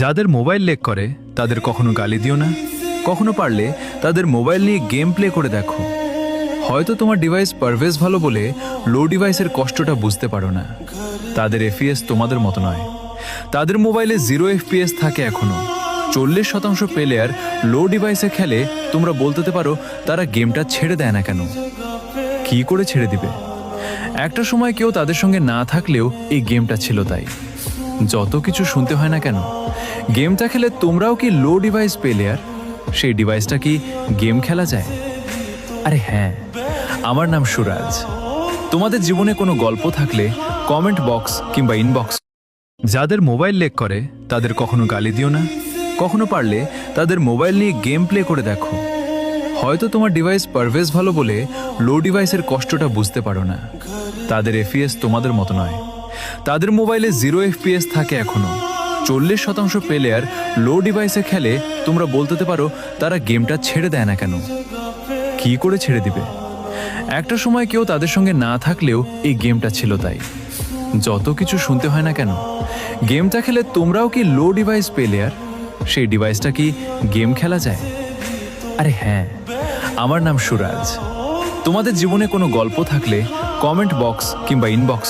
যাদের mobile lake করে তাদের কখনো গালি দিও না, কখনো পারলে তাদের মোবাইল নিয়ে গেম প্লে করে দেখো। হয়তো তোমার ডিভাইস পারভেজ ভালো বলে লো ডিভাইসের কষ্টটা বুঝতে পারো না। তাদের এফপিএস তোমাদের মতো নয়, তাদের মোবাইলে 0 এফপিএস থাকে এখনো। 40% প্লেয়ার লো ডিভাইসে খেলে, তোমরা বলতে পারো তারা গেমটা ছেড়ে দেয় না কেন? কি করে ছেড়ে দিবে? একটা সময় কেউ তাদের সঙ্গে না থাকলেও এই গেমটা ছিল তাই। যত কিছু শুনতে হয় না কেন, গেমটা খেলে তোমরাও কি লো ডিভাইস প্লেয়ার? সেই ডিভাইসটা কি গেম খেলা যায়? আরে হ্যাঁ, আমার নাম সুরাজ। তোমাদের জীবনে কোনো গল্প থাকলে কমেন্ট বক্স কিংবা ইনবক্স। যাদের মোবাইল লেক করে তাদের কখনো গালি দিও না, কখনো পারলে তাদের মোবাইল নিয়ে গেম প্লে করে দেখো। হয়তো তোমার ডিভাইস পারভেজ ভালো বলে লো ডিভাইসের কষ্টটা বুঝতে পারো না। তাদের এফপিএস তোমাদের মতো নয়, তাদের মোবাইলে 0 এফপিএস থাকে এখনো। 40% প্লেয়ার লো ডিভাইসে খেলে, তোমরা বলতে পারো তারা গেমটা ছেড়ে দেয় না কেন? কি করে ছেড়ে দিবে? একটা সময় কেউ তাদের সঙ্গে না থাকলেও এই গেমটা ছিল তাই। যত কিছু শুনতে হয় না কেন, গেমটা খেলে তোমরাও কি লো ডিভাইস প্লেয়ার? সেই ডিভাইসটা কি গেম খেলা যায়? আরে হ্যাঁ, আমার নাম সুরাজ। তোমাদের জীবনে কোনো গল্প থাকলে কমেন্ট বক্স কিংবা ইনবক্স